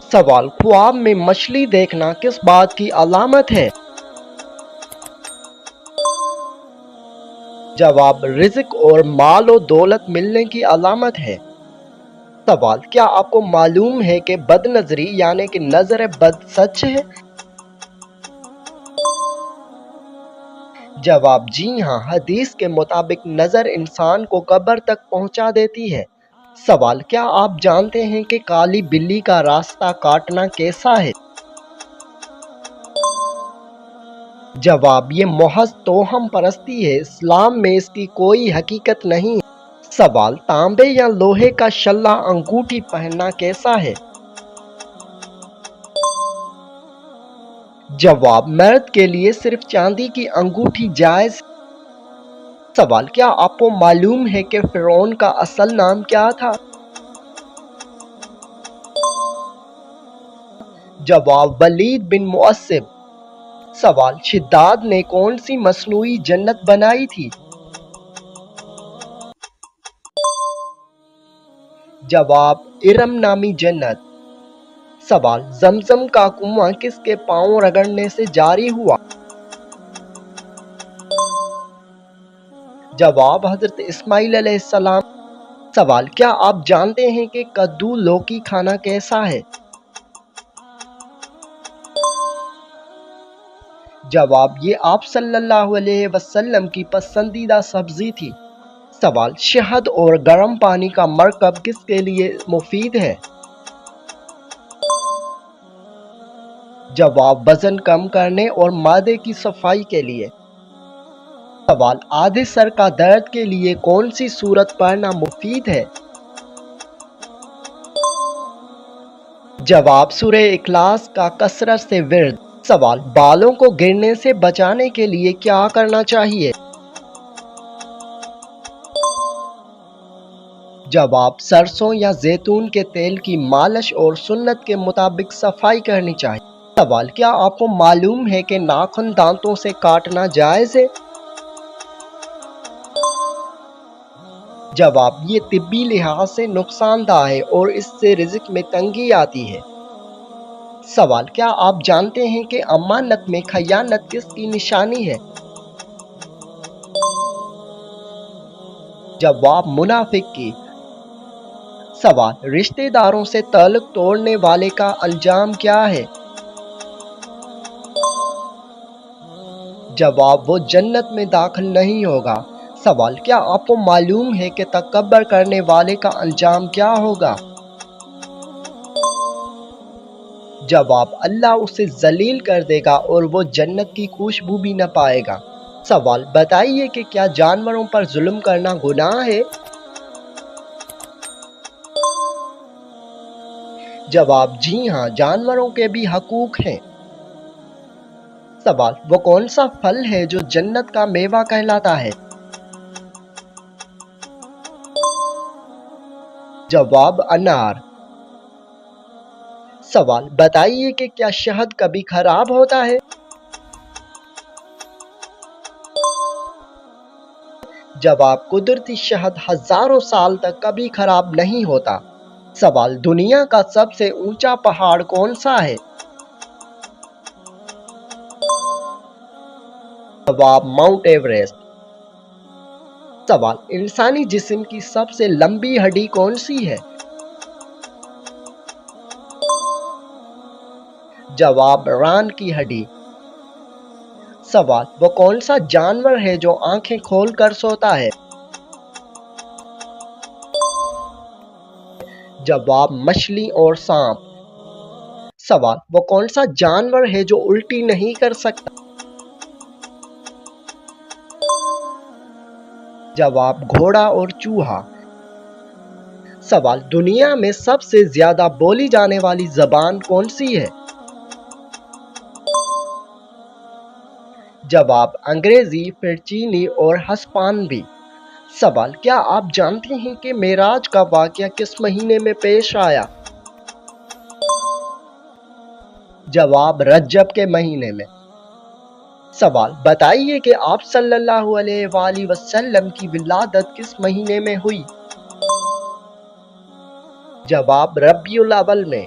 سوال، خواب میں مچھلی دیکھنا کس بات کی علامت ہے؟ جواب، رزق اور مال و دولت ملنے کی علامت ہے۔ سوال، کیا آپ کو معلوم ہے کہ بد نظری یعنی کہ نظر بد سچ ہے؟ جواب، جی ہاں، حدیث کے مطابق نظر انسان کو قبر تک پہنچا دیتی ہے۔ سوال، کیا آپ جانتے ہیں کہ کالی بلی کا راستہ کاٹنا کیسا ہے؟ جواب، یہ محض توہم پرستی ہے، اسلام میں اس کی کوئی حقیقت نہیں ہے۔ سوال، تانبے یا لوہے کا شلہ انگوٹھی پہننا کیسا ہے؟ جواب، مرد کے لیے صرف چاندی کی انگوٹھی جائز۔ سوال، کیا آپ کو معلوم ہے کہ فرعون کا اصل نام کیا تھا؟ جواب، ولید بن معصب۔ سوال، شداد نے کون سی مصنوعی جنت بنائی تھی؟ جواب، ارم نامی جنت۔ سوال، زمزم کا کنواں کس کے پاؤں رگڑنے سے جاری ہوا؟ جواب، حضرت اسماعیل علیہ السلام۔ سوال، کیا آپ جانتے ہیں کہ کدو لوکی کھانا کیسا ہے؟ جواب، یہ آپ صلی اللہ علیہ وسلم کی پسندیدہ سبزی تھی۔ سوال، شہد اور گرم پانی کا مرکب کس کے لیے مفید ہے؟ جواب، وزن کم کرنے اور معدے کی صفائی کے لیے۔ سوال، آدھے سر کا درد کے لیے کون سی سورت پڑھنا مفید ہے؟ جواب، سورہ اخلاص کا کثرت سے ورد۔ سوال، بالوں کو گرنے سے بچانے کے لیے کیا کرنا چاہیے؟ جواب، سرسوں یا زیتون کے تیل کی مالش اور سنت کے مطابق صفائی کرنی چاہیے۔ سوال، کیا آپ کو معلوم ہے کہ ناخن دانتوں سے کاٹنا جائز ہے؟ جواب، یہ طبی لحاظ سے نقصان دہ ہے اور اس سے رزق میں تنگی آتی ہے۔ سوال، کیا آپ جانتے ہیں کہ امانت میں خیانت کس کی نشانی ہے؟ جواب، منافق کی۔ سوال، رشتہ داروں سے تعلق توڑنے والے کا انجام کیا ہے؟ جواب، وہ جنت میں داخل نہیں ہوگا۔ سوال، کیا آپ کو معلوم ہے کہ تکبر کرنے والے کا انجام کیا ہوگا؟ جواب، اللہ اسے ذلیل کر دے گا اور وہ جنت کی خوشبو بھی نہ پائے گا۔ سوال، بتائیے کہ کیا جانوروں پر ظلم کرنا گناہ ہے؟ جواب، جی ہاں، جانوروں کے بھی حقوق ہیں۔ سوال، وہ کون سا پھل ہے جو جنت کا میوہ کہلاتا ہے؟ جواب، انار۔ سوال، بتائیے کہ کیا شہد کبھی خراب ہوتا ہے؟ جواب، قدرتی شہد ہزاروں سال تک کبھی خراب نہیں ہوتا۔ سوال، دنیا کا سب سے اونچا پہاڑ کون سا ہے؟ جواب، ماؤنٹ ایوریسٹ۔ سوال، انسانی جسم کی سب سے لمبی ہڈی کون سی ہے؟ جواب، ران کی ہڈی۔ سوال، وہ کون سا جانور ہے جو آنکھیں کھول کر سوتا ہے؟ جواب، مچھلی اور سانپ۔ سوال، وہ کون سا جانور ہے جو الٹی نہیں کر سکتا؟ جواب، گھوڑا اور چوہا۔ سوال، دنیا میں سب سے زیادہ بولی جانے والی زبان کون سی ہے؟ جواب، انگریزی، پھر چینی اور ہسپانوی۔ سوال، کیا آپ جانتے ہیں کہ معراج کا واقعہ کس مہینے میں پیش آیا؟ جواب، رجب کے مہینے میں۔ سوال، بتائیے کہ آپ صلی اللہ علیہ وآلہ وسلم کی ولادت کس مہینے میں ہوئی؟ جواب، ربیع الاول میں۔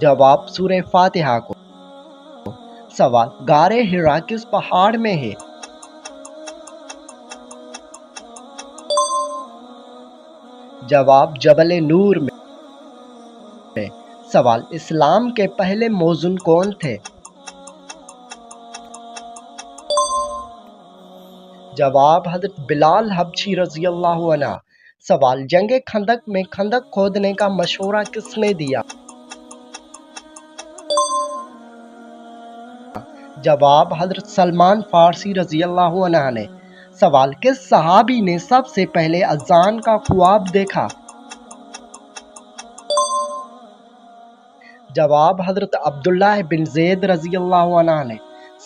جواب سورہ فاتحہ کو۔ سوال غار حرا کس پہاڑ میں ہے؟ جواب جبل نور میں۔ سوال اسلام کے پہلے مؤذن کون تھے؟ جواب حضرت بلال حبشی رضی اللہ عنہ۔ سوال جنگ خندق میں خندق کھودنے کا مشورہ کس نے دیا؟ جواب حضرت سلمان فارسی رضی اللہ عنہ نے۔ سوال کس صحابی نے سب سے پہلے اذان کا خواب دیکھا؟ جواب حضرت عبداللہ بن زید رضی اللہ عنہ نے۔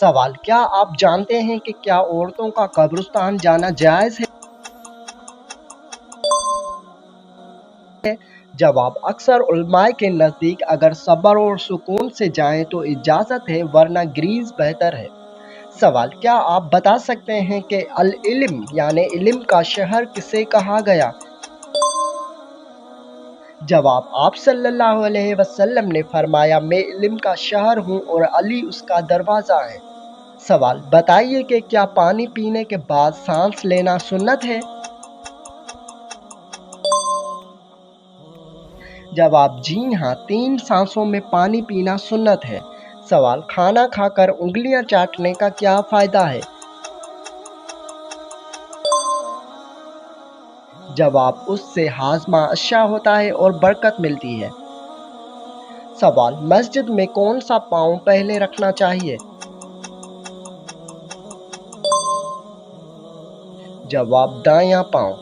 سوال کیا آپ جانتے ہیں کہ کیا عورتوں کا قبرستان جانا جائز ہے؟ جواب اکثر علماء کے نزدیک اگر صبر اور سکون سے جائیں تو اجازت ہے، ورنہ گریز بہتر ہے۔ سوال کیا آپ بتا سکتے ہیں کہ العلم یعنی علم کا شہر کسے کہا گیا؟ جواب آپ صلی اللہ علیہ وسلم نے فرمایا میں علم کا شہر ہوں اور علی اس کا دروازہ ہے۔ سوال بتائیے کہ کیا پانی پینے کے بعد سانس لینا سنت ہے؟ جواب جی ہاں، 3 سانسوں میں پانی پینا سنت ہے۔ سوال کھانا کھا کر انگلیاں چاٹنے کا کیا فائدہ ہے؟ جواب اس سے ہاضمہ اچھا ہوتا ہے اور برکت ملتی ہے۔ سوال مسجد میں کون سا پاؤں پہلے رکھنا چاہیے؟ جواب دایاں پاؤں۔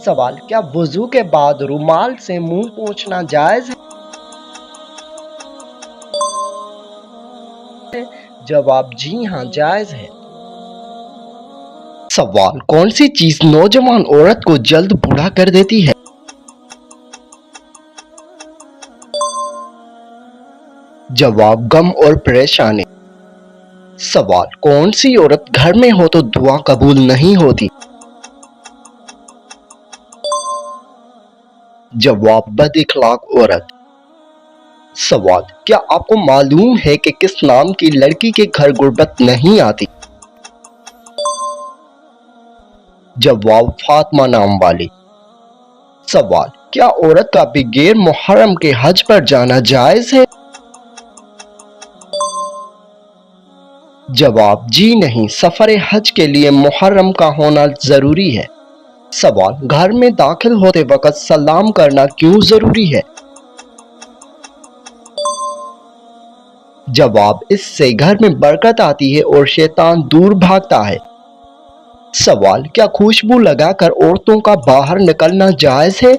سوال کیا وضو کے بعد رومال سے منہ پوچھنا جائز ہے؟ جواب جی ہاں جائز ہے۔ سوال کون سی چیز نوجوان عورت کو جلد بوڑھا کر دیتی ہے؟ جواب غم اور پریشانی۔ سوال کون سی عورت گھر میں ہو تو دعا قبول نہیں ہوتی؟ جواب بد اخلاق عورت۔ سوال کیا آپ کو معلوم ہے کہ کس نام کی لڑکی کے گھر غربت نہیں آتی؟ جواب فاطمہ نام والی۔ سوال کیا عورت کا بغیر محرم کے حج پر جانا جائز ہے؟ جواب جی نہیں، سفر حج کے لیے محرم کا ہونا ضروری ہے۔ سوال گھر میں داخل ہوتے وقت سلام کرنا کیوں ضروری ہے؟ جواب اس سے گھر میں برکت آتی ہے اور شیطان دور بھاگتا ہے۔ سوال کیا خوشبو لگا کر عورتوں کا باہر نکلنا جائز ہے؟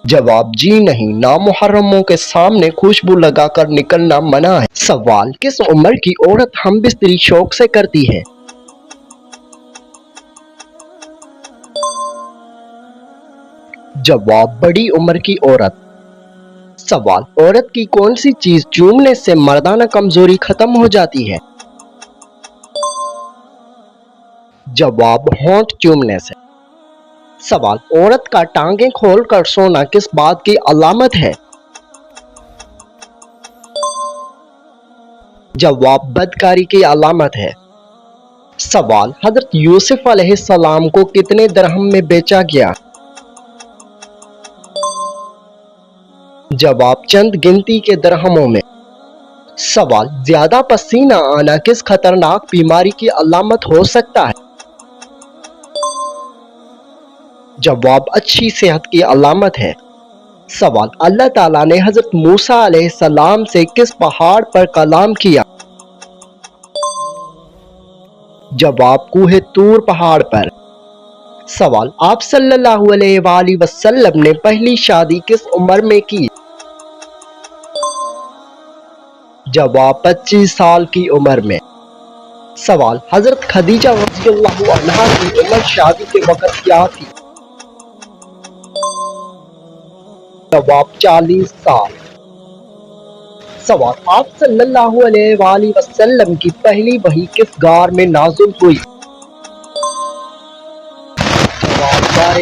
جواب جی نہیں، نامحرموں کے سامنے خوشبو لگا کر نکلنا منع ہے۔ سوال کس عمر کی عورت ہم بستری شوق سے کرتی ہے؟ جواب بڑی عمر کی عورت۔ سوال عورت کی کون سی چیز چومنے سے مردانہ کمزوری ختم ہو جاتی ہے؟ جواب ہونٹ چومنے سے۔ سوال عورت کا ٹانگیں کھول کر سونا کس بات کی علامت ہے؟ جواب بدکاری کی علامت ہے۔ سوال حضرت یوسف علیہ السلام کو کتنے درہم میں بیچا گیا؟ جواب چند گنتی کے درہموں میں۔ سوال زیادہ پسینہ آنا کس خطرناک بیماری کی علامت ہو سکتا ہے؟ جواب اچھی صحت کی علامت ہے۔ سوال اللہ تعالیٰ نے حضرت موسیٰ علیہ السلام سے کس پہاڑ پر کلام کیا؟ جواب کوہ طور پہاڑ پر۔ سوال آپ صلی اللہ علیہ وآلہ وسلم نے پہلی شادی کس عمر میں کی؟ جواب 25 سال کی عمر میں۔ سوال حضرت خدیجہ رضی اللہ عنہا کی عمر شادی کے وقت کیا تھی؟ جواب 40 سال۔ سوال آپ صلی اللہ علیہ وآلہ وسلم کی پہلی وحی کس غار میں نازل ہوئی؟ جواب غار۔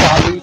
40